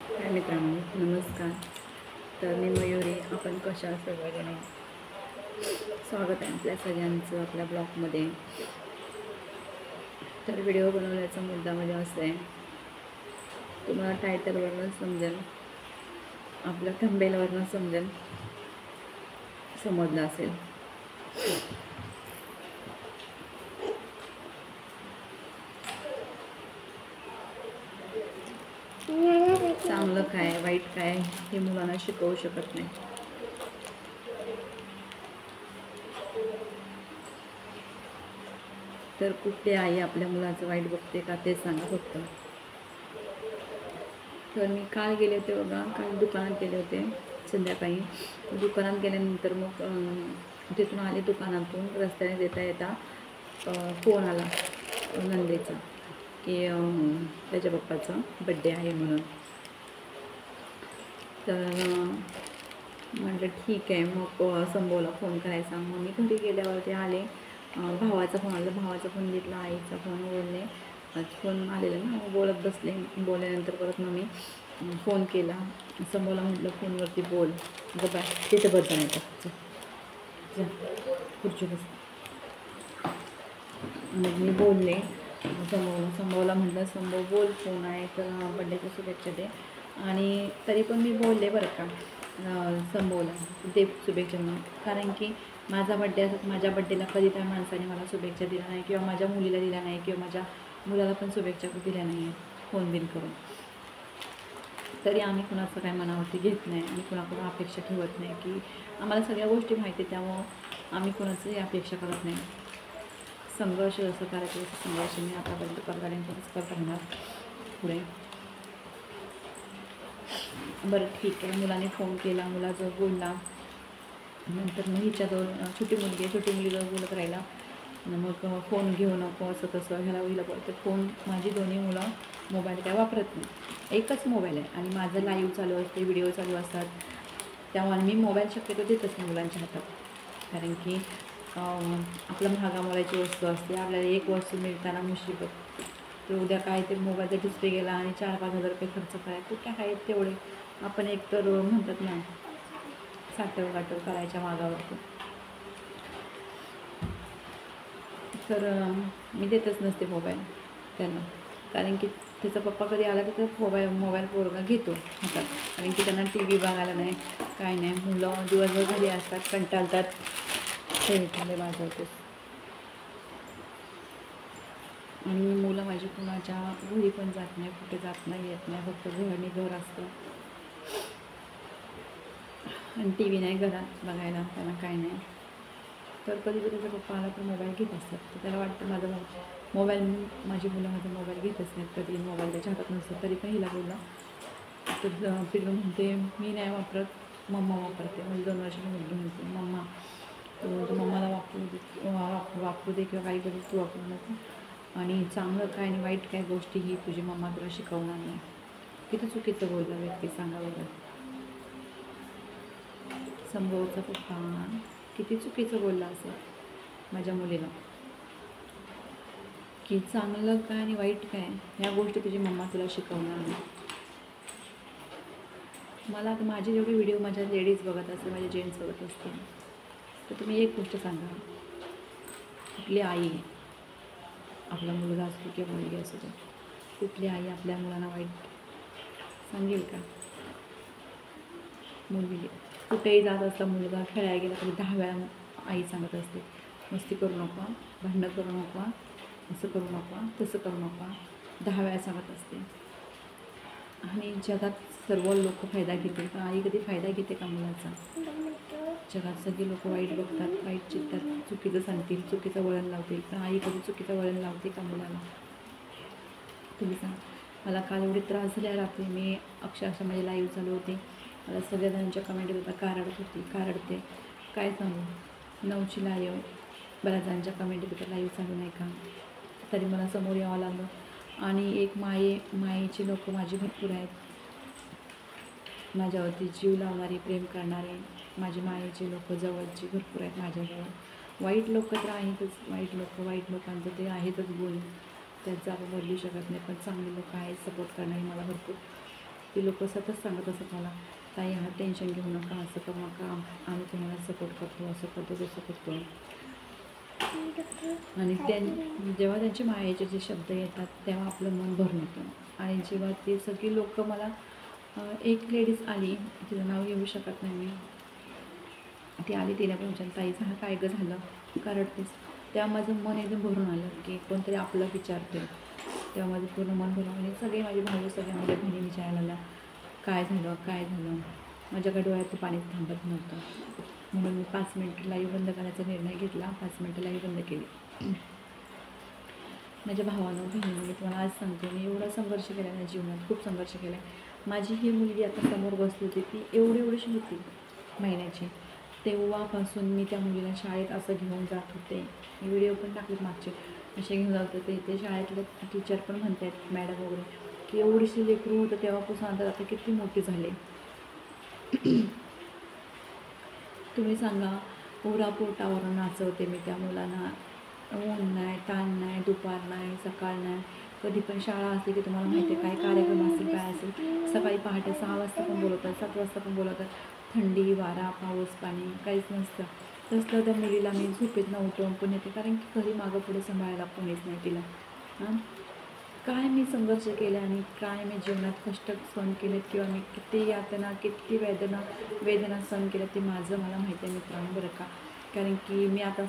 हाय मित्रांनो, नमस्कार. तर मी मयुरी. आपण कशा सगळ्याने स्वागत आहे आपल्या सगळ्यांचं आपल्या ब्लॉगमध्ये. तर व्हिडिओ बनवण्याचा मुद्दा म्हणजे असं आहे, तुम्हाला टायटलवरनं समजेल, आपल्या थंबनेलवरनं समजलं असेल. चांगलं काय वाईट काय हे मुलांना शिकवू शकत नाही. तर कुठली आई आपल्या मुलाचं वाईट बघते का ते सांगा फक्त. तर मी काल गेले होते बघा, काल दुकानात गेले होते संध्याकाळी. दुकानात गेल्यानंतर मग तिथून आले, दुकानातून रस्त्याने येता येता फोन आला नंदेचा की त्याच्या पप्पाचा बड्डे आहे म्हणून. तर म्हटलं ठीक आहे, मग संभवला फोन करायचा. मग मी घरी गेल्यावरती आले, भावाचा फोन आला, भावाचा फोन घेतला, आईचा फोन बोलले, फोन आलेला ना, बोलत बसले. बोलल्यानंतर परत मग मी फोन केला संभवला, म्हटलं फोनवरती बोल. बघा तिथे बस जाण्याचं जा खुर्ची बस. मग मी बोलले संभवला म्हटलं संभव बोल, फोन आहे तर बड्डेच्या शुभेच्छा दे. आणि तरी पण मी बोलले बरं का संभवला दे शुभेच्छा म्हणून. कारण की माझा बड्डे असत, माझ्या बड्डेला कधी त्या माणसाने मला शुभेच्छा दिल्या नाही, किंवा माझ्या मुलीला दिल्या नाही, किंवा माझ्या मुलाला पण शुभेच्छा दिल्या नाही आहे फोन बिन करून. तरी आम्ही कुणाचं काय मनावरती घेत नाही आणि कुणाकडून अपेक्षा ठेवत नाही, की आम्हाला सगळ्या गोष्टी माहिती आहे, त्यामुळं आम्ही कुणाचंही अपेक्षा करत नाही. संघर्ष जसं करायचं तसं संघर्ष मी आतापर्यंत करत राहणार पुढे. बरं ठीक आहे, मुलाने फोन केला, मुलाजवळ बोलला. नंतर मग हिच्याजवळ छोटी मुलीजवळ बोलत राहिला. मग फोन घेऊ नको असं तसं ह्याला हिला बोलते. फोन माझी दोन्ही मुलं मोबाईल काय वापरत नाही, एकच मोबाईल आहे आणि माझं लाईव्ह चालू असते, व्हिडिओ चालू असतात. त्यामुळे मी मोबाईल शक्यतो देतच नाही मुलांच्या हातात. कारण की आपलं महागामोलाची वस्तू असते, आपल्याला एक वस्तू मिळताना मुसीबत. तर उद्या काय ते मोबाईलचा डिस्प्ले गेला आणि 4-5 हजार रुपये खर्च करायचे, कुठे आहेत तेवढे. आपण एक तर म्हणतात ना साठव गाठव करायच्या मागावरती. तर मी देतच नसते मोबाईल त्यांना. कारण की त्याचा पप्पा कधी आला तर मोबाईल पोरगा घेतो हातात. कारण की त्यांना टी व्ही बघायला नाही, काय नाही. मुलं दिवसभर घरी असतात, कंटाळतात, ते वाजवतेच. आणि मुलं माझी कुणाच्या घरी पण जात नाही, कुठे जात नाही, येत नाही, फक्त घर असतं आणि टी व्ही नाही घरात बघायला त्यांना, काय नाही. तर कधी त्याचा पप्पा आला तर मोबाईल घेत असतात. तर त्याला वाटतं माझा माझी मुलं माझा मोबाईल घेतच नाहीत, कधी मोबाईल त्याच्या हातात नसतं. तरी पण हिला बोलला तर पिल्लू म्हणते मी नाही वापरत, मम्मा वापरते. म्हणजे 2 वर्षाची मुलगी म्हणते मम्मा. तर मम्माला वापरू दे किंवा काही करू, तू वापरू नको. आणि चांगलं काय आणि वाईट काय गोष्टी ही तुझी मम्मा तुला शिकवणार नाही. किती चुकीचं बोलला व्यक्ती सांगा बघा. संभवचा पप्पा किती चुकीचं बोलला असेल माझ्या मुलीला, की चांगलं काय आणि वाईट काय ह्या गोष्टी तुझी मम्मा तुला शिकवणार नाही. मला आता माझे जेवढे व्हिडिओ माझ्या लेडीज बघत असते, माझे जेंट्स बघत असते, तर तुम्ही एक गोष्ट सांगा, कुठली आई, आपला मुलगा असतो किंवा मुलगी असू दे, कुठली आई आपल्या मुलांना वाईट सांगेल का? मुलगी कुठेही जात असता, मुलगा खेळायला गेला तरी 10 वेळा आई सांगत असते, मस्ती करू नका, भांडणं करू नका, असं करू नका, तसं करू नका, 10 वेळा सांगत असते. आणि जगात सर्व लोक फायदा घेतील, पण आई कधी फायदा घेते का मुलाचा? जगात सगळे लोक वाईट बघतात, वाईट चित्तात, चुकीचं सांगतील, चुकीचं वळण लावतील, पण आई कधी चुकीचं वळण लावते का मुलाला? तुम्ही सांग. मला काल एवढे त्रास झाले रात्री, मी अक्षरशः माझे लाईव्ह चालू होते, मला सगळ्या कमेंट येत होता, का रडते, काय सांगू. 9ची लाईव्ह, बऱ्याच जणांच्या कमेंट येत होत्या लाईव्ह चालू नाही का, तरी मला समोर यावं लागलं. आणि एक मायेची लोक माझी भरपूर आहेत, माझ्यावरती जीव लावणारे, प्रेम करणारे माझी मायेची लोक जवळची भरपूर आहेत माझ्याजवळ. वाईट लोक तर आहेतच, वाईट लोकांचं ते आहेतच गुण, त्याचं आपण बदलू शकत नाही. पण चांगले लोक आहेत सपोर्ट करणारे मला भरपूर. ती लोक सतत सांगत असत मला, ताई हा टेन्शन घेऊ नका, असं करू नका, आम्ही तुम्हाला सपोर्ट करतो, असं करतो तसं करतो. आणि जेव्हा त्यांचे मायेचे जे शब्द येतात तेव्हा आपलं मन भरून येतं. आणि जेव्हा ते सगळी लोक मला, एक लेडीज आली, तिचं नाव घेऊ शकत नाही मी, ती आली, तिला पण विचारलं, ताईचं हा काय गं झालं, का रडतेस? तेव्हा माझं मन एकदम भरून आलं की कोणतरी आपलं विचारते. तेव्हा माझं पूर्ण मन भरून, आणि सगळे माझे भाऊ, सगळ्या माझ्या बहिणी विचारायला लागल्या, काय झालं काय झालं. माझ्याकडे डोळ्यात पाणी थांबत नव्हतं, म्हणून मी 5 मिनिट लाईव्ह बंद करायचा निर्णय घेतला. 5 मिनिटं लाईव्ह बंद केली. माझ्या भावानं, बहिणीने, मी तुम्हाला आज सांगते, मी एवढा संघर्ष केला आहे जीवनात, खूप संघर्ष केला आहे. माझी ही मुलगी आता समोर बसली होती, ती एवढीशी होती महिन्याची, तेव्हापासून मी त्या मुलीला शाळेत असं घेऊन जात होते. मी व्हिडिओ पण टाकलेत मागचे, असे घेऊन जात होते. ते शाळेतले टीचर पण म्हणतात, मॅडम वगैरे, की एवढीशी लेकरू होतं तेव्हापासून आता किती मोठी झाले. तुम्ही सांगा, पुरा पोटावर नाचवते मी त्या मुलांना, ऊन नाही, ताण नाही, दुपार नाही, सकाळ नाही, कधी पण शाळा असली की तुम्हाला माहिती आहे काय कार्यक्रम असेल, काय असेल, सकाळी पहाटे 6 वाजता पण बोलवतात, 7 वाजता पण बोलवतात, थंडी, वारा, पाऊस, पाणी काहीच नसतं. तसलं त्या मुलीला मी झोपेतनं उठवून पण येते, कारण की घरी मागं पुढे सांभाळायला कोणीच नाही तिला. काय मी संघर्ष केले आणि काय मी जीवनात कष्ट सहन केलेत, किंवा मी किती यातना, किती वेदना सहन केल्या, ते माझं मला माहिती आहे मित्रांनो, बरं का. कारण की मी आता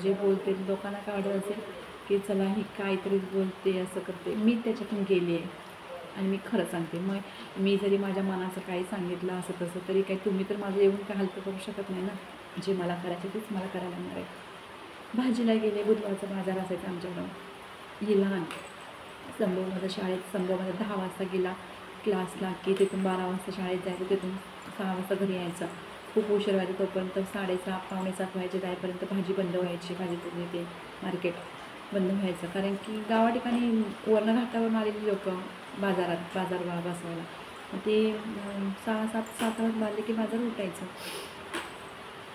जे बोलते लोकांना काय वाटत असेल की चला ही काहीतरीच बोलते, असं करते. मी त्याच्यातून गेली आहे आणि मी खरं सांगते. मग मी जरी माझ्या मनाचं काही सांगितलं असं तसं, तरी काही तुम्ही तर माझं येऊन काय हलकं करू शकत नाही ना. जे मला करायचं तेच मला करायला लागणार आहे. भाजीला गेले, बुधवारचा बाजार असायचा आमच्याकडं. ही लहान संभवमध्ये शाळेत, संभवमध्ये 10 वाजता गेला क्लासला की तिथून 12 वाजता शाळेत जायचं, तिथून 6 वाजता घरी यायचं. खूप उशीर व्हायचा, तोपर्यंत 6:30 पावणे 7 व्हायचे, जाईपर्यंत भाजी बंद व्हायची, भाजीचं ते मार्केट बंद व्हायचं. कारण की गावा ठिकाणी वर्ण घाटावरून आलेली लोक बाजार बसवायला, ते 6-7 वाजता आले की बाजार उठायचं.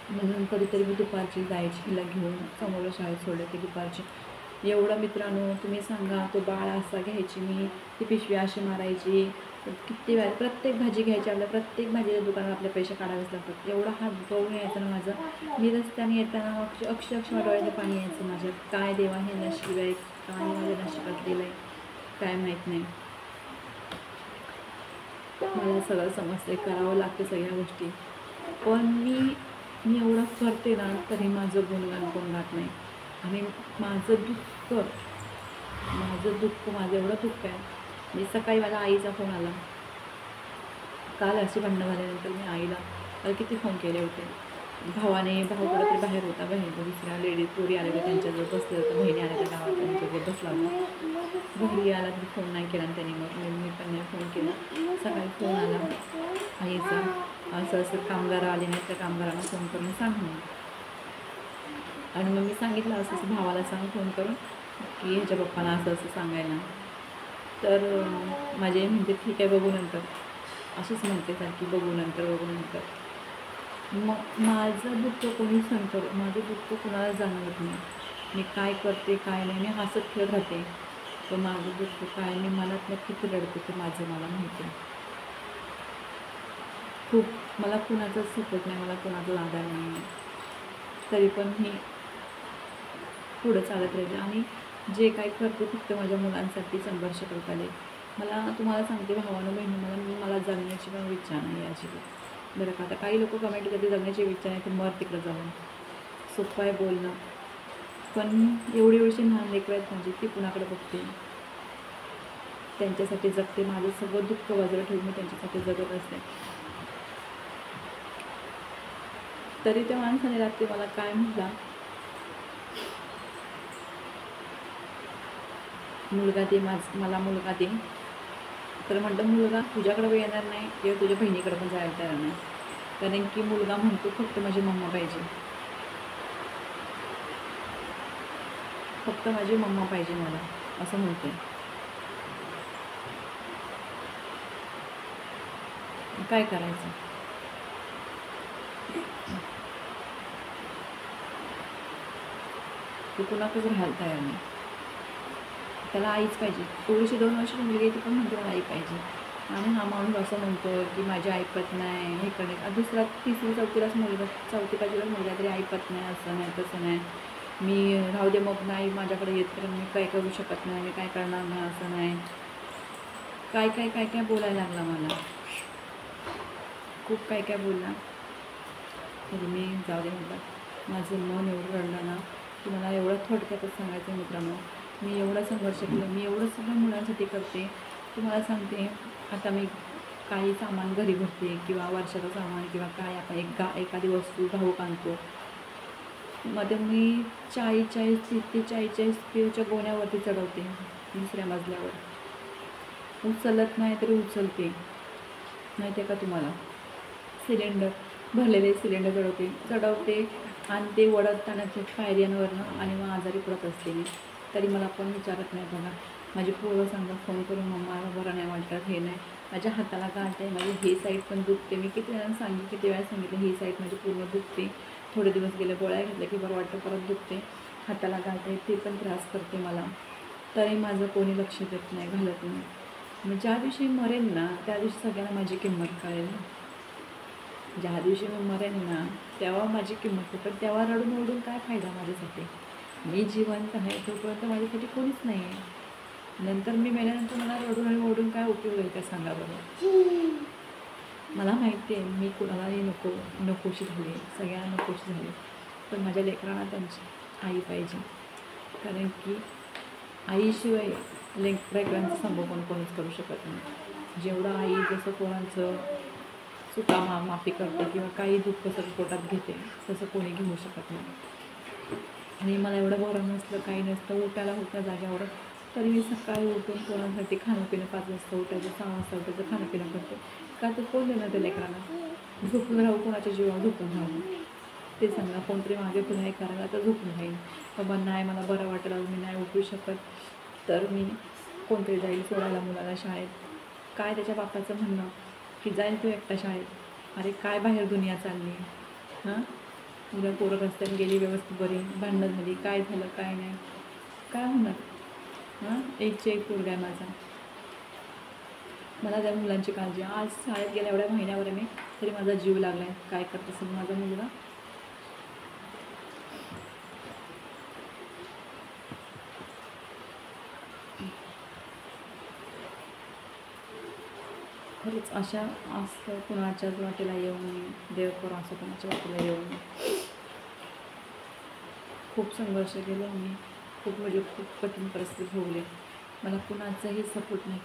म्हणून कधीतरी मी दुपारची जायची, हिला घेऊन समोर शाळेत सोडलं की दुपारची. एवढं मित्रांनो तुम्ही सांगा, तो बाळ असा घ्यायची मी, ती पिशवी अशी मारायची, किती वेळा प्रत्येक भाजी घ्यायची, आपल्या प्रत्येक भाजीच्या दुकानात आपले पैसे काढावेच लागतात. एवढा हात गळून यायचं ना माझं. मी रस्त्याने येताना अक्षरशः डोळ्याचं पाणी यायचं माझं. काय देवा हे नशीब आहे, काय माझ्या नशिबात दिलं आहे काय माहीत नाही. मला सगळं समजते, करावं लागते सगळ्या गोष्टी, पण मी एवढं करते ना तरी माझं गुणगान कोण गात नाही. आणि माझं दुःख माझं एवढं दुःख आहे. मी सकाळी माझ्या आईचा फोन आला, काल अशी भांडणं झाल्यानंतर मी आईला किती फोन केले होते. भाऊ कुठं तरी बाहेर होता, बहीण दुसऱ्या लेडीज पोरी आले होते, त्यांच्याजवळ बसले होते, बहिणी आल्या त्या गावात, त्यांच्याजवळ बसला होता. घरी आला तरी फोन नाही केला त्यांनी, मग मी पण नाही फोन केला. सकाळी फोन आला आईचा, असं कामगार आले नाही, त्या कामगारांना फोन करून सांग म्हणून. आणि मग मी सांगितलं असं भावाला सांग फोन करून की ह्याच्या पप्पाला असं सांगायला. तर माझे म्हणते ठीक आहे बघू नंतर, अशीच म्हणते सारखी बघू नंतर. मग माझं दुःख कोणी सहन करू, माझं दुःख कोणाला जाणवत नाही. मी काय करते काय नाही, मी हसत खेळत राहते, पण माझं दुःख काय, मी मनात किती रडते ते माझं मला माहिती आहे. खूप मला कुणाचाच सपोर्ट नाही, मला कुणाचा आधार नाही, तरी पण मी पुढं चालत राहिले. आणि जे काही करते फक्त माझ्या मुलांसाठी संघर्ष करत आले. मला तुम्हाला सांगते भावानं बहिणी, मला जगण्याची पण इच्छा नाही अजिबात, बरं का. आता काही लोक कमेंट करते जगण्याची इच्छा नाही तर मर तिकडं जाऊन, सोपं आहे बोलणं, पण एवढी लहान लेकरं आहेत म्हणजे ती कुणाकडे बघते, त्यांच्यासाठी जगते. माझं सगळं दुःख बाजूला ठेवून मी त्यांच्यासाठी जगत असते. तरी त्या माणसाने रात्री मला काय म्हटला, मुलगा दे, मला मुलगा दे. तर म्हटलं मुलगा तुझ्याकडे पण येणार नाही किंवा तुझ्या बहिणीकडे पण जायला तयार नाही, कारण की मुलगा म्हणतो फक्त माझी मम्मा पाहिजे, फक्त माझी मम्मा पाहिजे मला, असं म्हणते. काय करायचं. तू कुणाकच राहायला तयार नाही, त्याला आईच पाहिजे. थोडीशी 2 वर्षाची मुलगी ती पण म्हणते मला आई पाहिजे. आणि हा माणूस असं म्हणतो की माझी ऐपत नाही हे करणे. दुसरा 3री 4थीलाच मुलगा, 4थी 5वीलाच मुलगा तरी ऐपत नाही, असं नाही तसं नाही, मी राहू दे मग नाही माझ्याकडे येत तर मी काय करू शकत नाही, मी काय करणार नाही, असं नाही, काय काय काय काय बोलायला लागला मला, खूप काय काय बोलला. तरी मी जाऊ दे म्हटलं. माझं मन एवढं रडलं ना की मला एवढं थोडक्यातच सांगायचं मित्रांनो, मी एवढा संघर्ष केलं, मी एवढं सगळं मुलांसाठी करते. तुम्हाला सांगते, आता मी काही सामान घरी भरते किंवा वर्षाचं सामान किंवा काय आपण एखादी वस्तू घाऊक आणतो, मध्ये मी 40-40 किलोच्या गोण्यावरती चढवते, दुसऱ्या मजल्यावर उचलत नाही तरी उचलते, माहिती आहे का तुम्हाला. सिलेंडर भरलेले सिलेंडर चढवते आणि ते वडतताना पायऱ्यांवरनं आणि मग आजारी पडत असते मी, तरी मला पण विचारत नाही बघा. माझी पोरं सांगा फोन करून, मम्मा बरं नाही वाटत, हे नाही, माझ्या हाताला गाठ आहे, माझी ही साईड पण दुखते, मी किती वेळा सांगितलं ही साईड माझी पूर्ण दुखते, थोडे दिवस गेले गोळ्या घेतल्या की बरं वाटतं, परत दुखते, हाताला गाठ आहे, ते पण त्रास करते मला, तरी माझं कोणी लक्ष देत नाही, घालत नाही. मग ज्या दिवशी मरेन ना त्या दिवशी सगळ्यांना माझी किंमत कळेल. ज्या दिवशी मी मरेन ना तेव्हा माझी किंमत आहे, पण तेव्हा रडून रडून काय फायदा माझ्यासाठी. मी जिवंत आहे तोपर्यंत माझ्यासाठी कोणीच नाही आहे. नंतर मी मेल्यानंतर मला रडून आणि ओरडून काय उपयोग आहे का सांगा बरं. मला माहिती आहे मी कुणालाही नकोशी झाली, सगळ्यांना नकोशी झाली, पण माझ्या लेकरांना त्यांची आई पाहिजे, कारण की आईशिवाय लेकरांचं संगोपन कोणीच करू शकत नाही. जेवढं आई जसं कोणाचं चुका माफी करते किंवा काही दुःख सगळं पोटात घेते तसं कोणी घेऊ शकत नाही. आणि मला एवढं बरं नसलं, काही नसतं, उठायला होत्या जाग्यावर, तरी मी सकाळी उठून कोणासाठी खाणंपिणं 5 वाजता उठायचं, 6 वाजता उठायचं, खाणंपिणं करते. का तर कोण देणार त्या लेकरांना, झोपून राहू, कोणाच्या जीवावर झोपून राहू, ते सांगा. कोणतरी मागे पुन्हा एक करायला तर झोपून राहील, बाबा नाही मला बरं वाटलं मी नाही उठू शकत, तर मी कोणतरी जाईल सोडायला मुलाला शाळेत. काय त्याच्या बापाचं म्हणणं की जाईल तो एकटा शाळेत. अरे काय बाहेर दुनिया चालली, हां, उद्या पोरं रस्त्याने गेली व्यवस्थित बरी, भांडण झाली, काय झालं काय नाही, काय होणार. हां, एकचे एक पोरगा आहे माझा, मला त्या मुलांची काळजी. आज शाळेत गेल्या एवढ्या महिन्यावर मी तरी माझा जीव लागला आहे. काय करत असेल माझा मुलगा. खरंच अशा असं कुणाच्याच वाटेला येऊ नये, देव करो असं कुणाच्या वाटेला येऊ नये. खूप संघर्ष केला मी, खूप म्हणजे खूप कठीण परिस्थिती भोगली, मला कुणाचाही सपोर्ट नाही.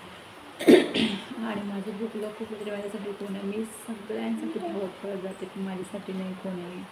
आणि माझं दुखलं खूप म्हणजे माझ्यासाठी कोण आहे, मी सगळ्यांसाठी धावत पडत जाते, पण माझ्यासाठी नाही कोण आहे.